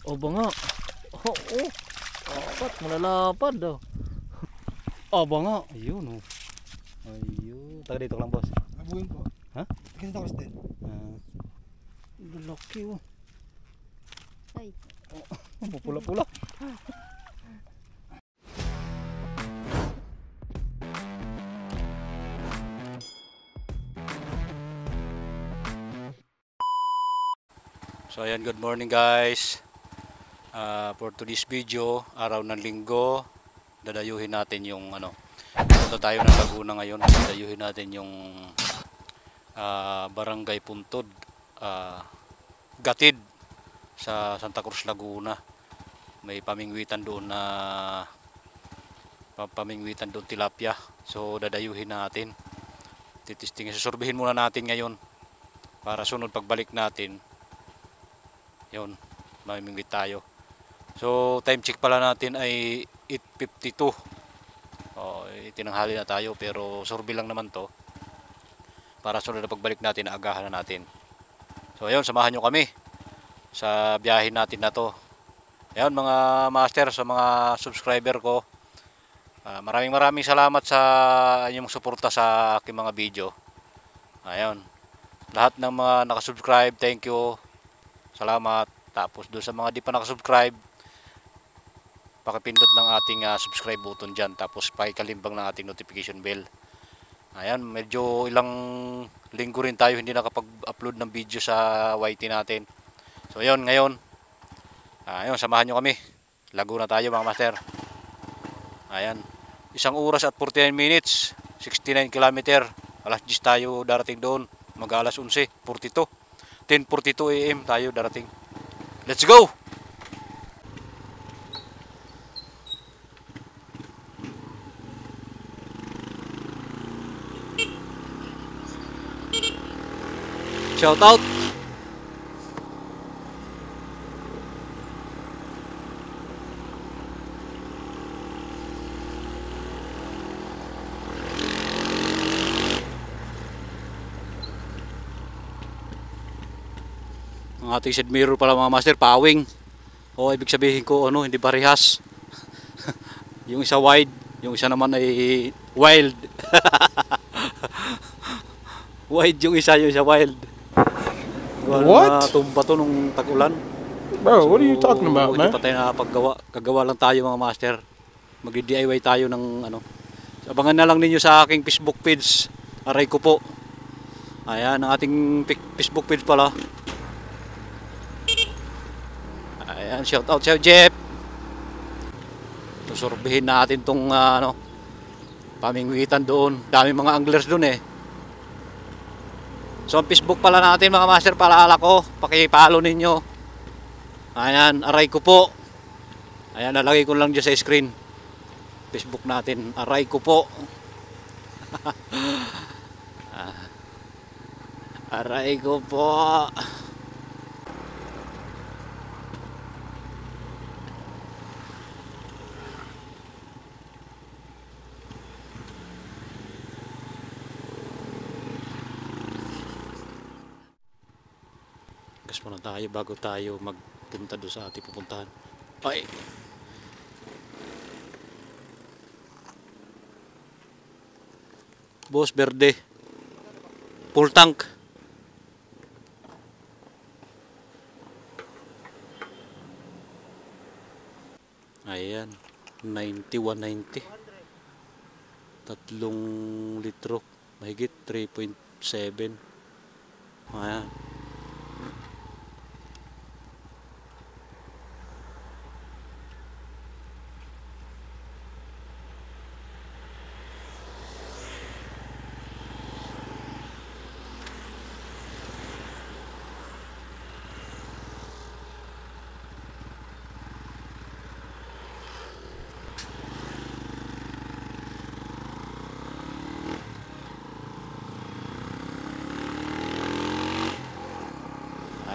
O ba nga? Oo. Apat, malalapad oh. O ba nga? Ayun oh. Ayun. Taga dito lang boss. Abuhin po. Ha? Kasi tapos din. Laki oh. Ay. Pula-pula. So ayan, good morning guys. For today's video, araw ng linggo, dadayuhin natin yung punta tayo ng Laguna ngayon. Dadayuhin natin yung Barangay Puntod, Gatid sa Santa Cruz, Laguna. May pamingwitan doon tilapia. So dadayuhin natin. Titistingin, susurbihin muna natin ngayon para sunod pagbalik natin. Yun, mamimingwit tayo. So time check pala natin ay 8:52. Tinanghali na tayo pero survey lang naman to. Para sunod na pagbalik natin, agahan na natin. So ayun, samahan nyo kami sa biyahe natin na to. Ayun mga master, sa mga subscriber ko, maraming salamat sa inyong suporta sa aking mga video. Ayun, lahat ng mga nakasubscribe, thank you, salamat. Tapos doon sa mga di pa nakasubscribe, pakipindot ng ating subscribe button dyan. Tapos pakikalimbang ng ating notification bell. Ayan, medyo ilang linggo rin tayo hindi nakapag-upload ng video sa YT natin. So ayun, ngayon, ayun, samahan nyo kami. Laguna tayo mga master. Ayan, 1 oras at 49 minutes, 69 km. Alas 10 tayo darating doon. Mag-alas 11:42. 10:42 AM tayo darating. Let's go! Shout out. Ang ating side mirror pala mga master, pawing. O ibig sabihin ko hindi parehas. Yung isa wide, yung isa naman ay wild. Wide yung isa wild. What? Tumba to nung tag-ulan. Bro, what are you talking about, Hindi man? pa tayo nakapaggawa. Kagawa lang tayo mga master. Mag-DIY tayo ng Abangan na lang ninyo sa aking Facebook page. Aray ko po. Ayan, ang ating Facebook page pala. Ayan, shout out sa'yo Jeff. Susurbihin natin tong pamingwitan doon. Dami mga anglers doon eh. So ang Facebook pala natin mga master, paalala ko, paki-follow ninyo. Ayan, aray ko po. Ayan, nalagay ko lang dyan sa screen. Facebook natin, aray ko po. Aray ko po. Gas muna tayo bago tayo magpunta doon sa ating pupuntahan. Ay! Boss Verde. Full tank. Ayan. 9190. 3 litro. Mahigit 3.7. Ayan.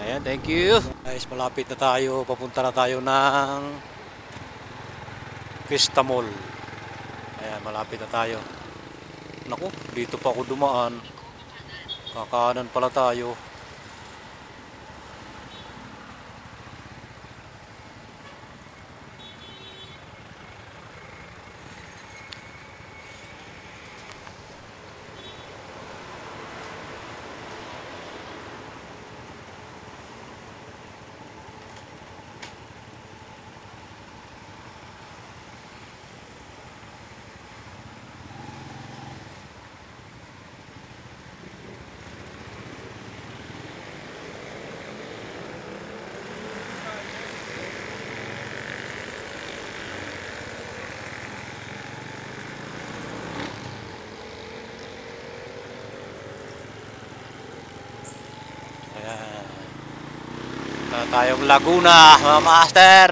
Ayan, thank you. Guys, malapit na tayo. Papunta na tayo ng Fiesta Mall. Ayan, malapit na tayo. Naku, dito pa ako dumaan. Kakaanan pala tayo. Na tayong Laguna, mga master.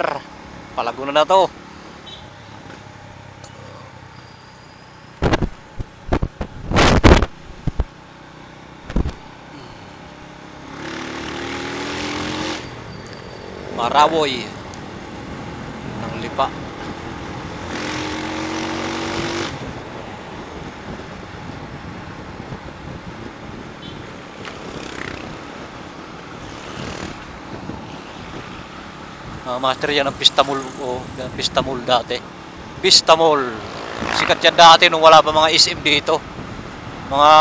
Palaguna na to. Marawoy ng Lipa. Master, yan ang Pista Mall, yan, Pista Mall dati. Pista Mall. Sikat yan dati nung wala pa mga SM dito. Mga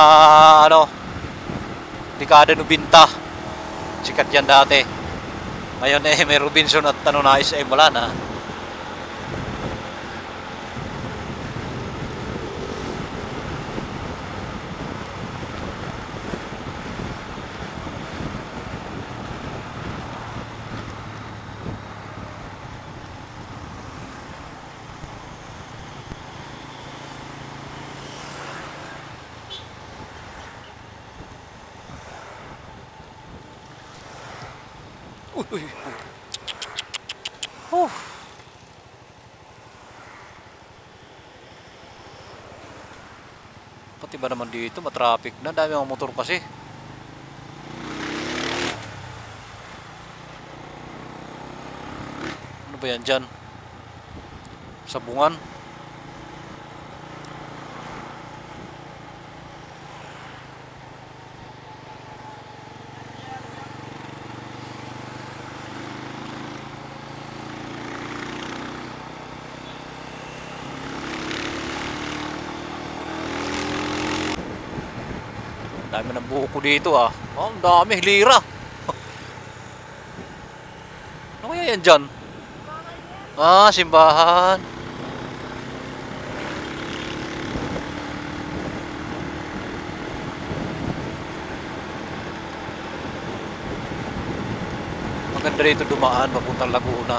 ano, dekada 90. Sikat yan dati. Ngayon may Robinson at ano na SM, wala na. Uy. Pati ba naman dito matraffic na, dami mga motor kasi. Ano ba yan dyan? Sabungan. Dami ng buko dito ah. Oh, ang dami, lira. Ano kaya yan dyan? Ah, simbahan. Maganda rito dumaan papuntang Laguna.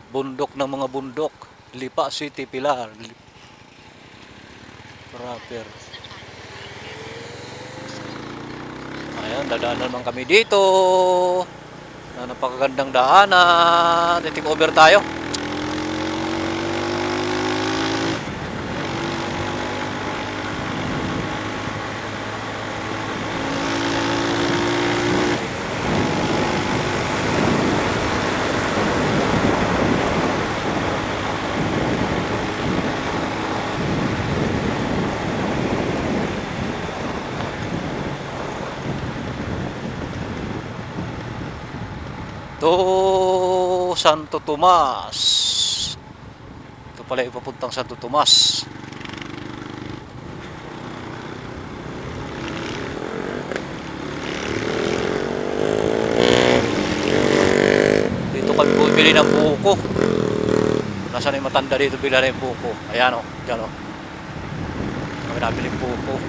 Bundok ng mga bundok. Lipa City, Pilar. Proper. Ayan, dadaanan naman kami dito. Napakagandang daanan. Take over tayo. To Santo Tomas. Ito pala ipapuntang Santo Tomas. Dito kami bumili ng buko. Nasaan yung matanda dito bila ng buko? Ayan o, dyan o. Kami nabili ng buko.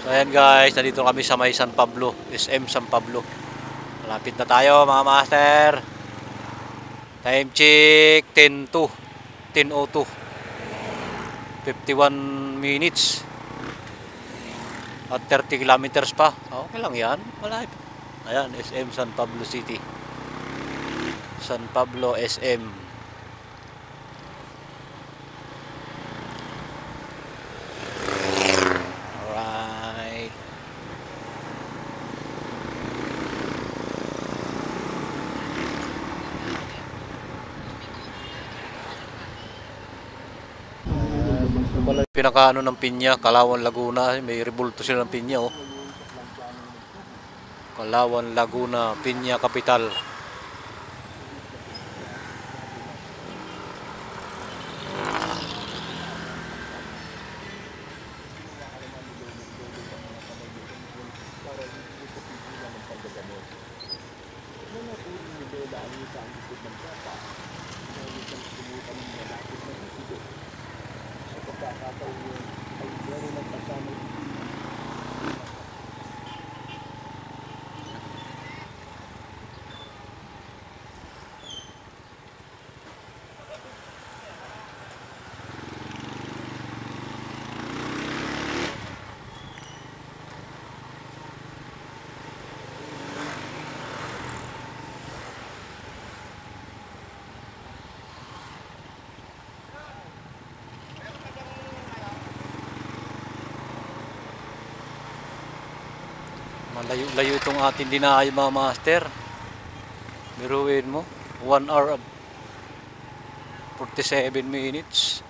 So ayan guys, nandito kami sa may San Pablo, SM San Pablo. Malapit na tayo mga master. Time check 10:02. 10:02. 51 minutes. At 30 kilometers pa. Okay lang yan. Malapit. Ayan, SM San Pablo City. San Pablo SM. Pinakaano ng pinya, Kalawan, Laguna, may rebulto sila ng pinya oh. Kalawan, Laguna, Pinya Capital. Malayo-layo itong ating dinayo mga master. Biruin mo, 1 hour 47 minutes.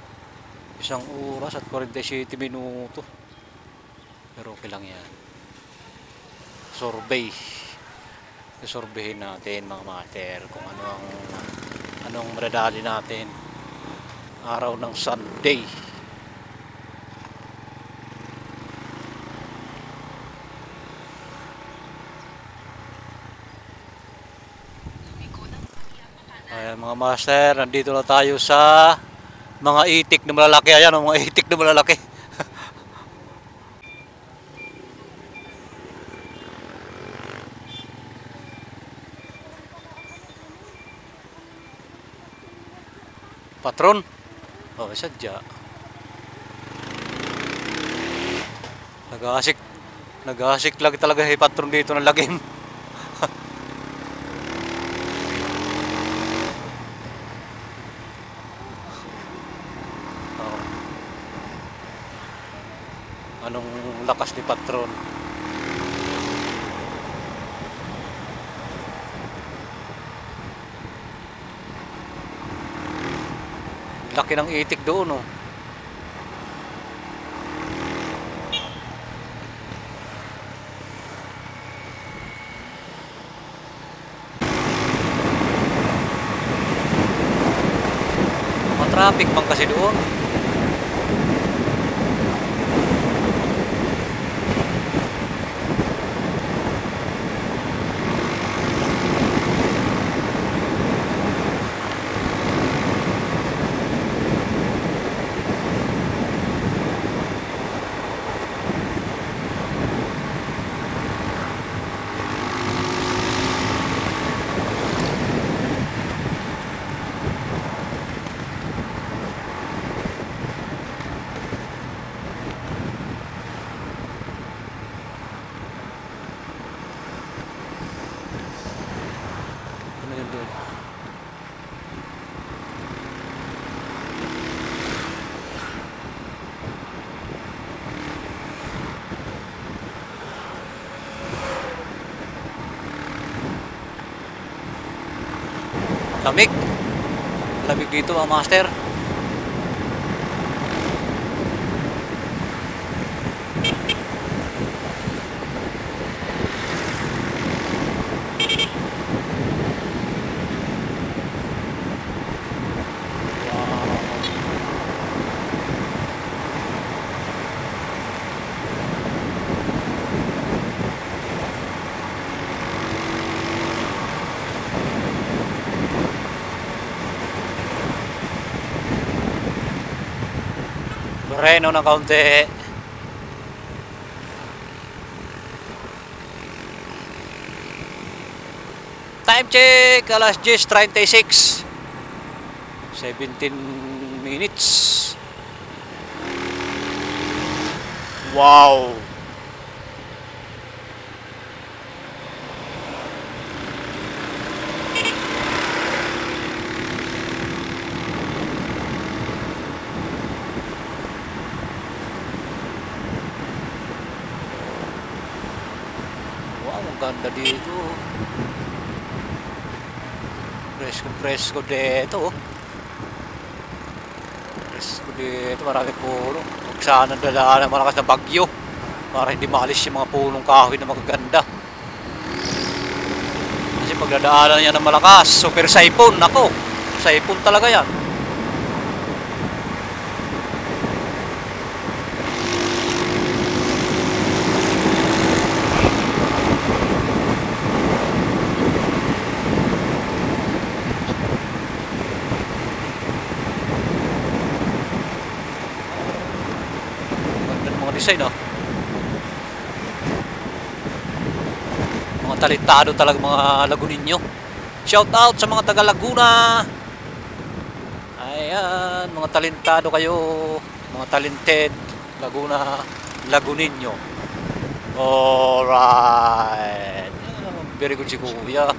1 oras at 47 minuto. Pero okay lang yan. Survey. Isurveyin natin mga master kung anong madadali natin. Araw ng Sunday. Ayan mga master, nandito na tayo sa mga itik na malalaki. Ayan ang mga itik na malalaki. Patron? Oh, sadya. Nag-aasik lang talaga si patron dito ng lagim. Anong lakas ni patron? Laki ng itik doon, oh. Traffic man kasi doon. Ano yun doon? Lamig. Lamig dito mga master. Reno ng kaunti. Time check, alas 10:36. 17 minutes. Wow. Ganda dito. Presko dito. Presko dito. Marami puno. Huwag sana dadaan ng malakas na bagyo para hindi maalis yung mga punong kahoy na magaganda. Kasi pag dadaanan niya ng malakas, super saipon. Ako, saipon talaga yan. countryside, no? Mga talentado talaga mga Laguninyo. Shout out sa mga taga Laguna. Ayan, mga talentado kayo, mga talented Laguna, Laguninyo. Alright. Very good si Kuya.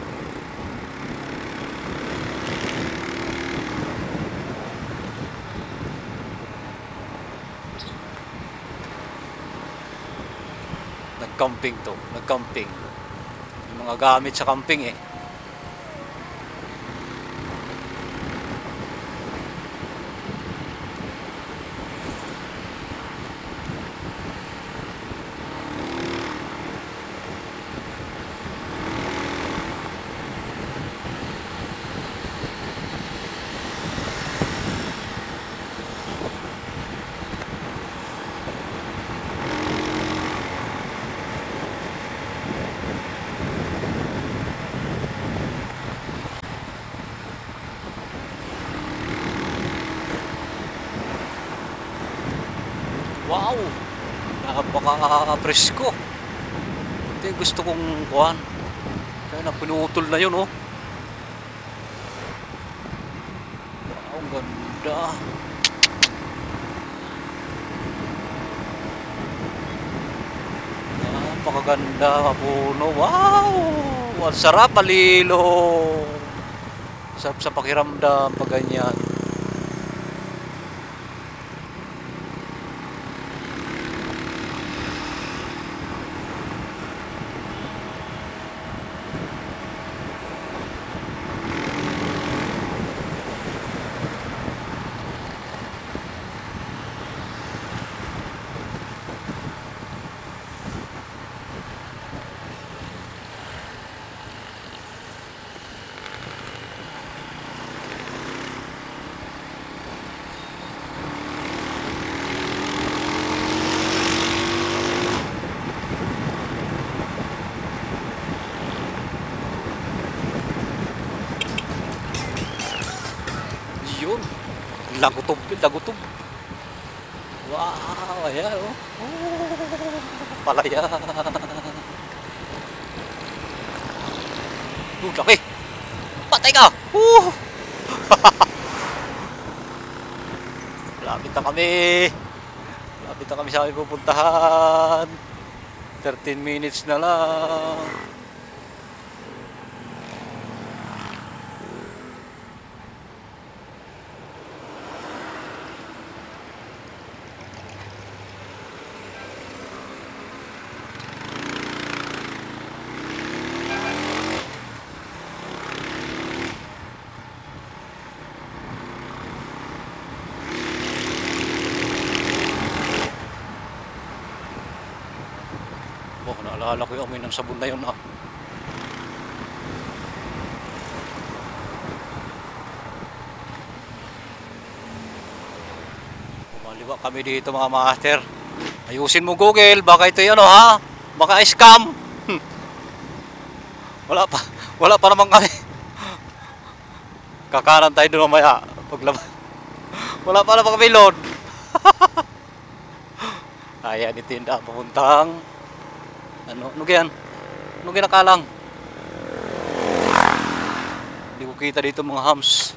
Nag-camping to, nag-camping. Yung mga gamit sa camping eh. Wow! Napaka-presko. Ito yung gusto kong kuhan. Kaya na pinutol na yun, oh. Wow, ang ganda. Napakaganda, mapuno. Wow! Ang sarap, palilo. Sarap sa pakiramdam pag ganyan. Yun. Lagutob, lagutob. Wow, ayan, oh. Palaya. Laki. Patay ka. Lapit na kami. Lapit na kami sa aming pupuntahan. 13 minutes na lang. Oh, naalala ko yung amoy ng sabon na yun, ah. Kumaliwa kami dito mga master. Ayusin mo Google, baka ito yun, ha? Baka scam. Wala pa naman kami. Kakanan tayo doon mamaya. Paglabas. Wala pa naman kami load. Ayan, itinda papuntang ano yan? Ano ginakalang? Hindi ko kita dito mga hams.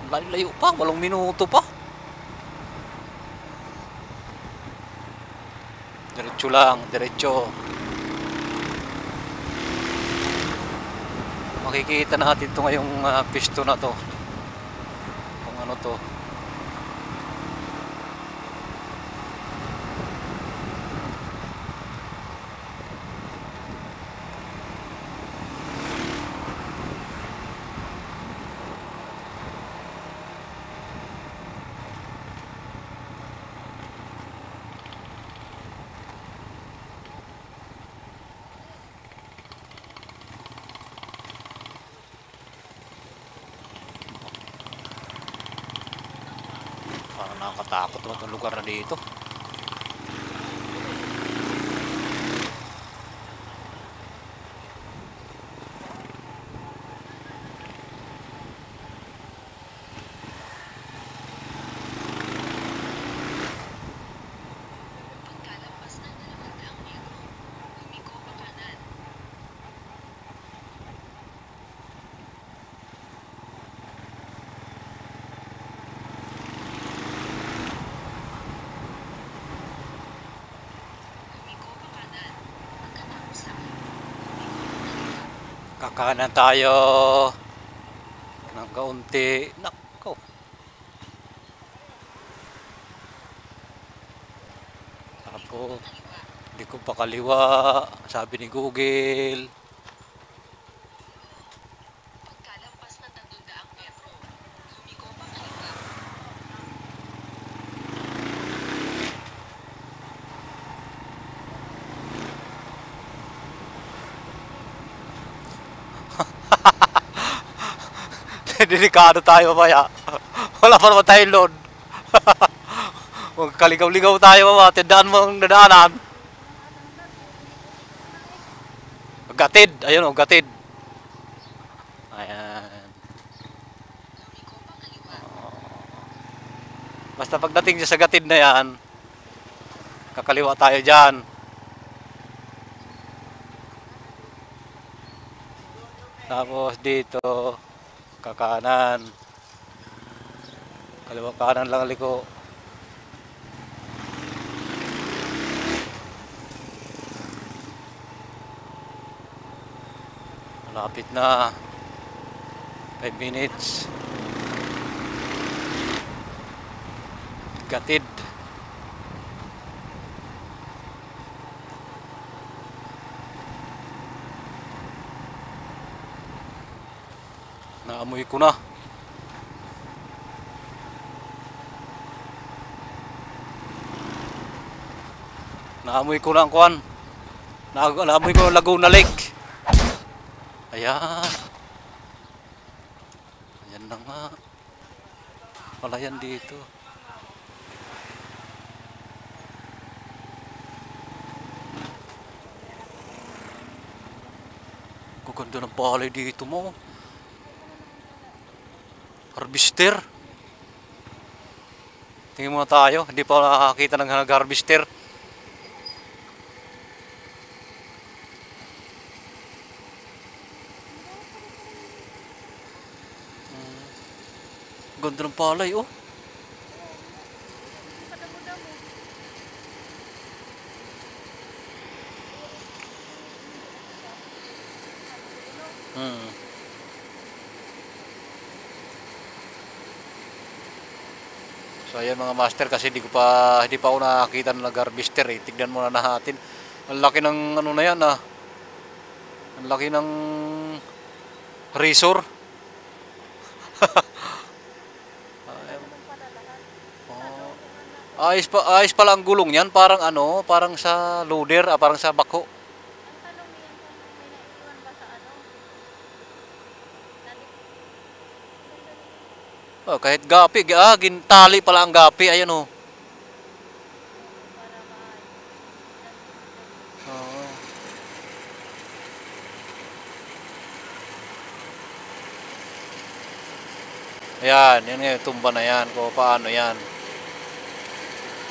Layo pa, 8 minuto pa. Diretso lang, diretso. Makikita natin ito ngayong pisto na to. Kung ano to. Parang nakakatakot naman itong lugar na dito. Kakanan tayo ng kaunti. Nako. Tapos, hindi ko pa kaliwa. Sabi ni Google. Pagkalampas ng 300 metro, lumiko pabaliktad. Delikado tayo mamaya. Wala pa naman tayong load. Huwag kaligaw-ligaw tayo mamaya. Tindaan mo ang nadaanan. Gatid. Ayun o, gatid. Ayan. Lumiko pangaliwa. Basta pagdating dyan sa gatid na yan, kakaliwa tayo dyan. Tapos dito, kakanan. Kaliwa kanan lang liko. Malapit na. 5 minutes. Gatid. Naamoy ko na. Naamoy ko na ang kuwan. Naamoy ko ang Laguna Lake. Ayan. Ayan na nga. Wala yan dito. Gaganda ng palay dito mo. Harvester. Tingin muna tayo. Hindi pa nakakita ng harvester. Ganda ng palay, oh. So ayan mga master, kasi hindi pa ako nakakita ng nag-harvester eh. Tignan muna natin. Ang laki ng ano na yan ah. Ang laki ng razor. Ayos pala ang gulong niyan, parang ano, parang sa loader, parang sa bako. Oh, kahit gapi, gintali pala ang gapi, ayan oh. Oh. Ayan, yan nga, tumba na yan, kung paano yan.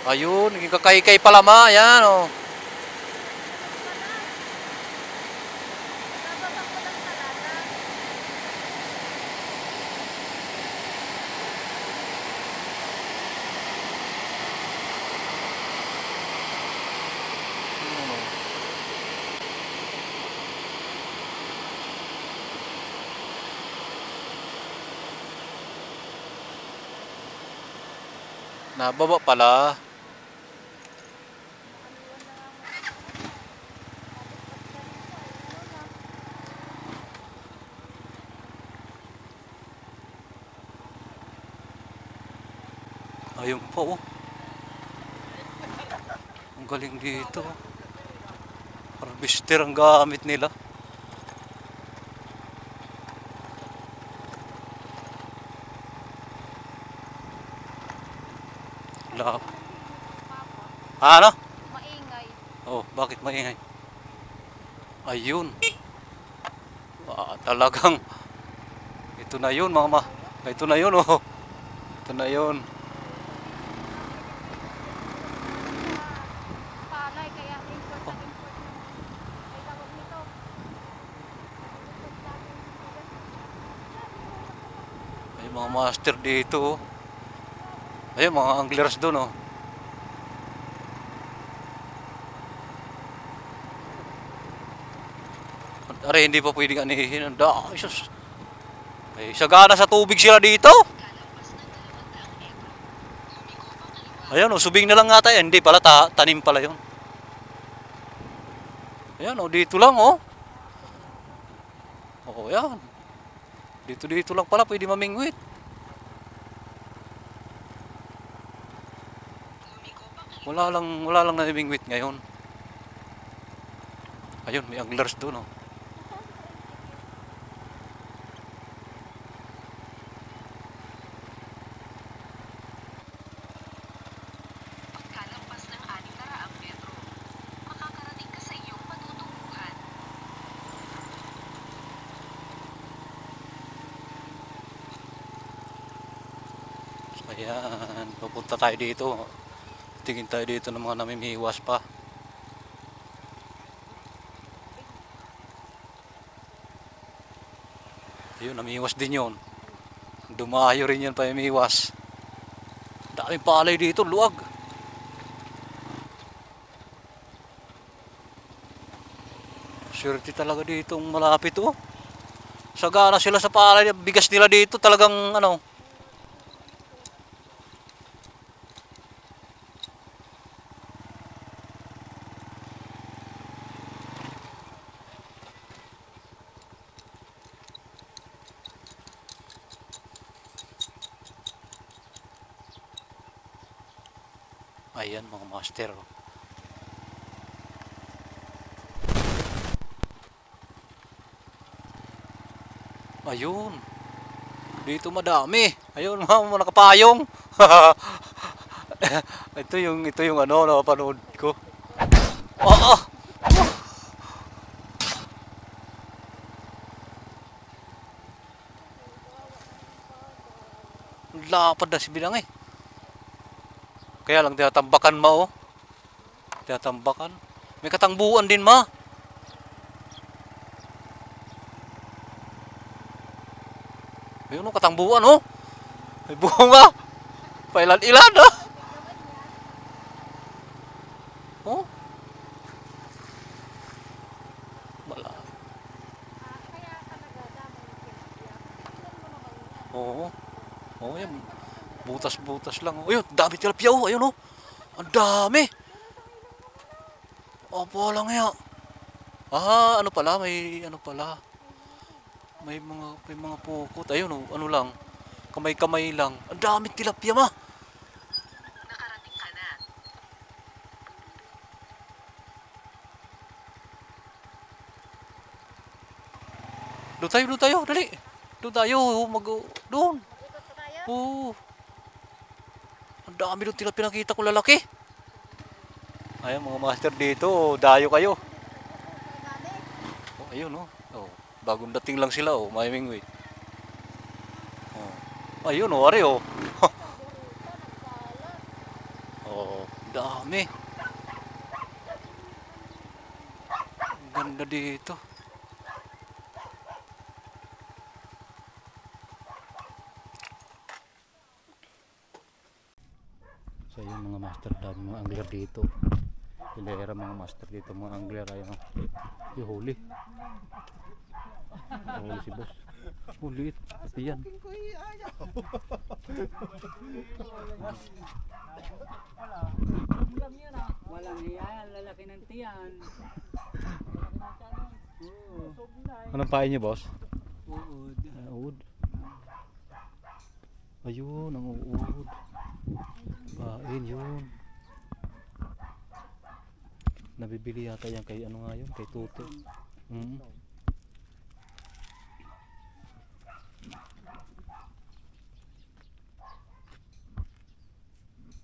Ayun, naging kakay-kay pala ma, ayan oh. Nababa pala. Ayun pa oh. Ang galing dito. Harvester ang gamit nila. Lap. Ano? Maingay. Oh, bakit maingay? Ayun. Talagang ito na yun, mama. Ito na yun, oh. Ito na yun. Palay, kaya import na import. Ay, tawag nito. Ay, mga master dito, oh. Ayun, mga anglers doon, oh. Are, hindi pa pwedeng anihin. Ang dami, sus. Ay, sagana sa tubig sila dito. Pagkalampas ng 200 metro, lumiko pang kaliwa. Ayan o, subing na lang nga tayo. Hindi pala, tanim pala yun. Ayan o, dito lang o. Oo, yan. Dito lang pala, pwede mamingwit. Lumiko pang kaliwa. Wala lang namimingwit ngayon. Ayun, may anglers doon o. Pagkalampas ng 600 metro, makakarating ka sa iyong patutunguhan. Ayan, papunta tayo dito. Tingin tayo dito ng mga namimiwas pa. Ayun, namimiwas din yun. Dumayo rin yan pa imiwas. Daming palay dito, luwag. Swerte talaga ditong malapit oh. Sagana sila sa palay, bigas nila dito talagang ano. Ayan mga master. Ayun. Dito madami. Ayun mga nakapayong. ito yung ano napanood ko. Oo. Lapad na si Binang eh. Kaya lang tinatambakan mo oh. Tinatambakan. May katangbuan din ma. Ayun oh, katangbuan oh. May bunga. Pailan-ilan oh. Oh. Wala. Kaya ka nagadamay ng tilapia. Tingnan mo naman yan. Oo. Oo yan. Butas-butas lang. Ayun, dami tilapia oh. Ayun oh. Ang dami. Opo lang ya. Ah, ano pala? May ano pala? May mga pukot. Ayun oh, ano lang. Kamay-kamay lang. Ang dami tilapia ma. Nakarating ka na. Doon tayo, dali. Doon tayo, doon. Ikot pa tayo. Oo. Ang dami doon tilapia nakita ko lalaki. Ayun mga master dito, dayo kayo. Oh, ayun oh. Oh, bagong dating lang sila oh, mamimingwit. Oh. Ayun oh, are oh. Oh, dami. Ang ganda dito. So yun mga master, dami mga angler dito. Hilera mga master dito, mga angler. Ayun yung huli. Huli si boss. Huli it. Pati yan. Walang hiya, lalaki ng tiyan. Anong pain niyo boss? Uod. Uod. Ayun, ang uod. Pain yun. Nabibili yata yan kay ano nga yun, kay Tuto.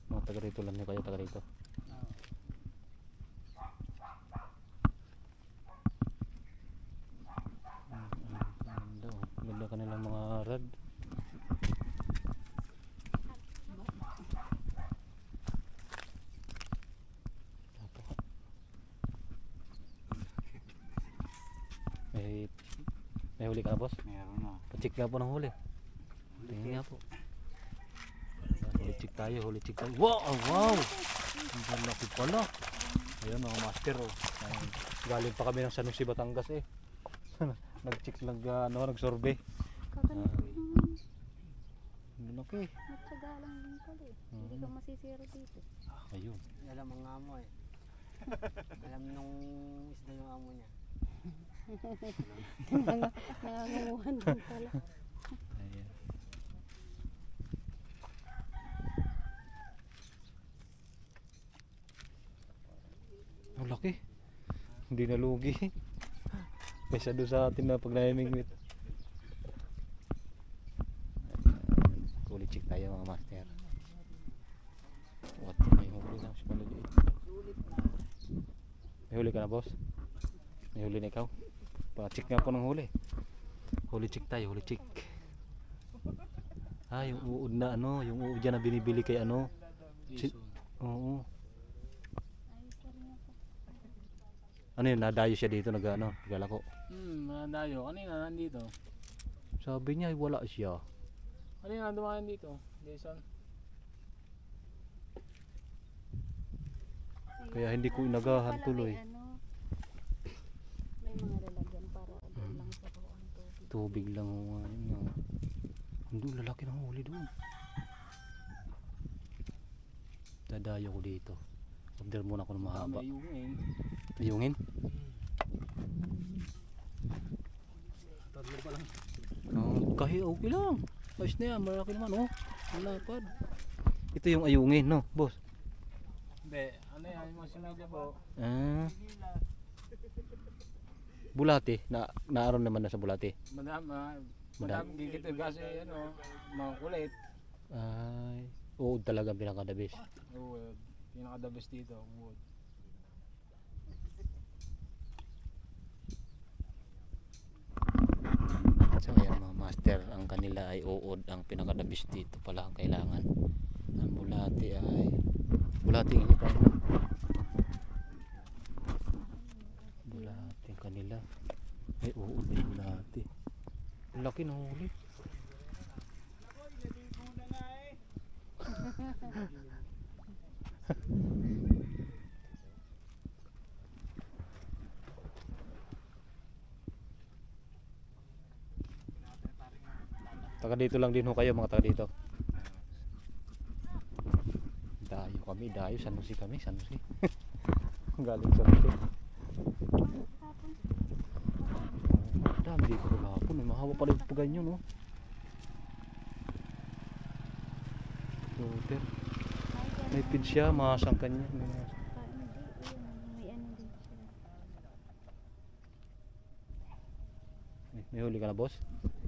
Mga taga rito lang niyo kayo, taga rito. Ganda kanilang mga rad. May huli ka na boss? Meron na. Pa-check nga po ng huli. Tingnan nga po. Huli check tayo. Wow! Wow! Ang laki pala. Ayan mga master oh. Galing pa kami ng San Jose, Batangas eh. Nagsurvey. Kaganito. Laki. Matyaga lang din pala eh. Hindi ka masisiro dito. Ayun. Alam ang amo eh. Alam nung isda yung amo niya. Nangangunguhan din pala. Ayan. Ang laki. Hindi nalugi. Kaysa doon sa atin na pag namimingwit. Kulit check tayo mga master. What? May huli na si Maliliit. May huli ka na boss? May huli na ikaw? Pa-check nga po ng huli. Huli check tayo, huli check. Ah, yung uod na ano, yung uod dyan na binibili kay ano. Oo. Ano yun, nadayo siya dito, naglalako. Nadayo. Kanina nandito. Sabi niya, wala siya. Kanina dumaan dito. Jason. Kaya hindi ko inagahan tuloy. May mga lalagyan para doon lang sa roon tubig. Tubig lang yun. Hindi, lalaki ng huli doon. Dadayo ko dito. Order muna ako ng mahaba. Mayungin. Ayungin? Tatlo pa lang. Kahit okay lang. Ayos na yan, malaki naman oh. Malapad. Ito yung ayungin no, boss? Hindi. Ano yan? Yung mga similya po. Ah. Bulati, naaron naman na sa bulati. Madami gigit kasi ano, mga kulit. Ay, uod talaga ang pinakadabis. Oo, pinakadabis dito. Wood. So ayan mga master, ang kanila ay uod ang pinakadabis dito pala ang kailangan. Ang bulati ay bulati ini pa ano? Bulati ang kanila ay uod ay bulati. Ang laki ng huli. Taga dito lang din ho kayo mga taga dito. Dayo kami, dayo San Jose kami, San Jose. Galing San Jose. Dami dito kahapon, may mahawa pa rin po ganyan no. Floater. May pin siya, masang kanya. May ano din siya. May huli ka na boss?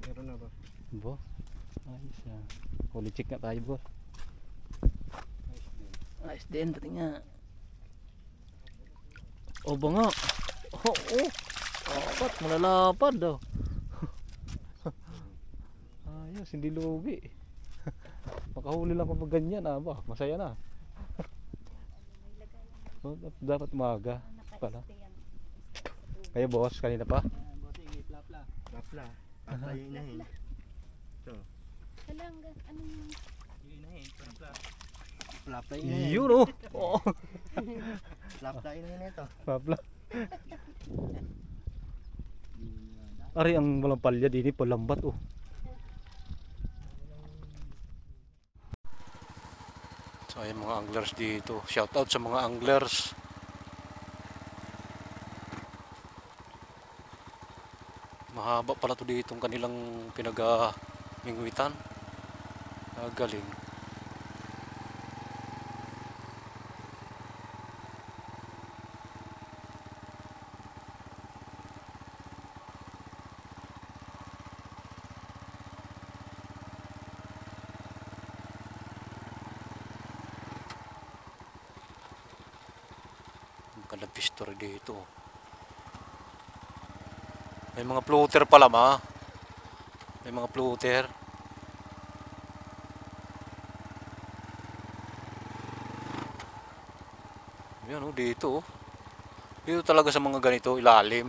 Meron na ba? Bo? Ayos ah. Huli check nga tayo boss. Ayos din, pati nga. O ba nga? Oo. Apat, malalapad daw. Ayos, hindi lugi. Makahuli lang kapag ganyan ah ba? Masaya na. Dapat umaga pala. Kaya boss, kanina pa? Buti, plapla. Lapla. Lapla yung inahin. Kalangga, ano yung... Yung inahin, plapla. Lapla yung inahin. Yun oh! Oo! Lapla yung inahin ito. Papla. Ari ang walang palya dini palambat oh. So ayun mga anglers dito. Shout out sa mga anglers. Mahaba pala to dito ang kanilang pinag-mingwitan. Galing. Maganda pistor dito. May mga floater pala ma. May mga floater. Yan oh, dito oh. Dito talaga sa mga ganito ilalim.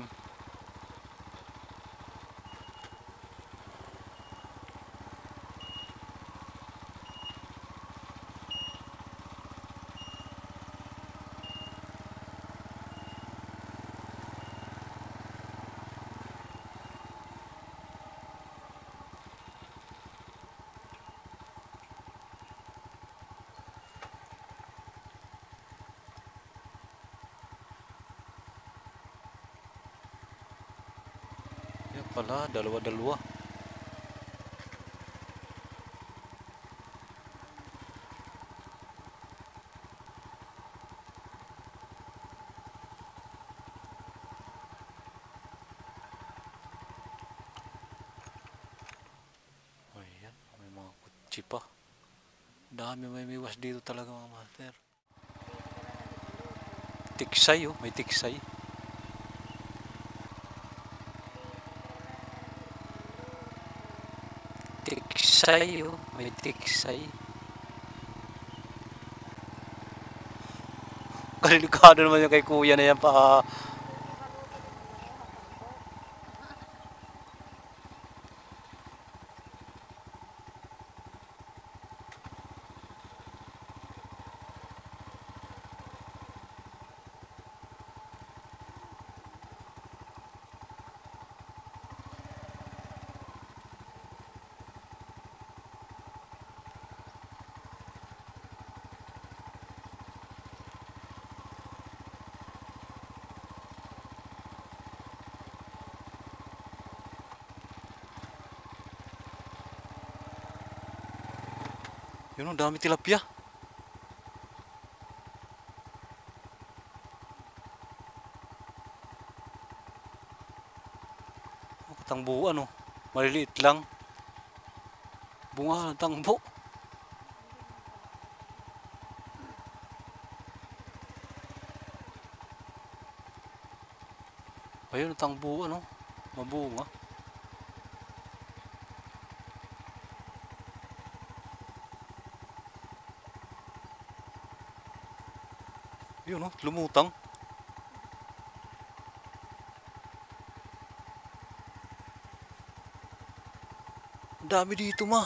pala, dalawa-dalawa. Ayan, may mga kutsi pa. Dami may miwas dito talaga mga master. Tiksay oh, may tiksay. Tiksay oh, may tiksay. Delikado naman yung kay kuya na yan pa. Yun ang dami tilapia. Tangbuan oh. Maliliit lang. Bunga ng tangbo. Ayun ang tangbuan oh. Mabunga. Yun oh, lumutang. Ang dami dito ma.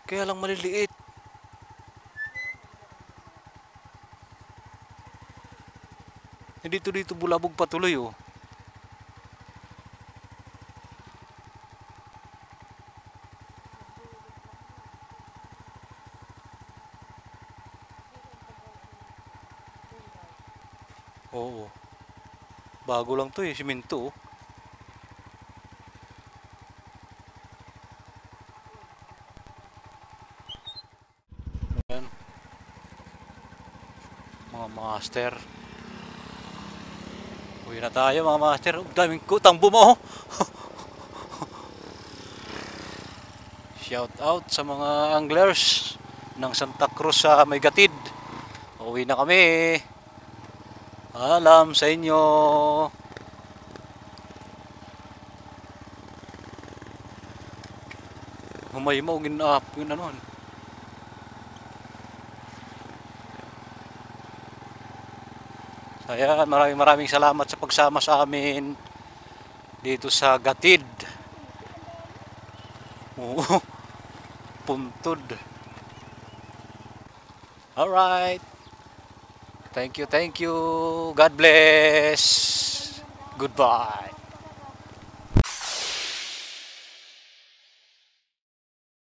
Kaya lang maliliit. Dito bulabog patuloy oh. Oo. Bago lang to eh, siminto oh. Ayan. Mga master. Uwi na tayo mga master. Daming tangbo mo oh. Shout out sa mga anglers ng Santa Cruz sa May Gatid. Uwi na kami. Alam sa inyo. Humay mo ginap yun ano. Kaya maraming salamat sa pagsama sa amin dito sa Gatid. Oo. Puntod. Alright. Thank you. God bless. Goodbye.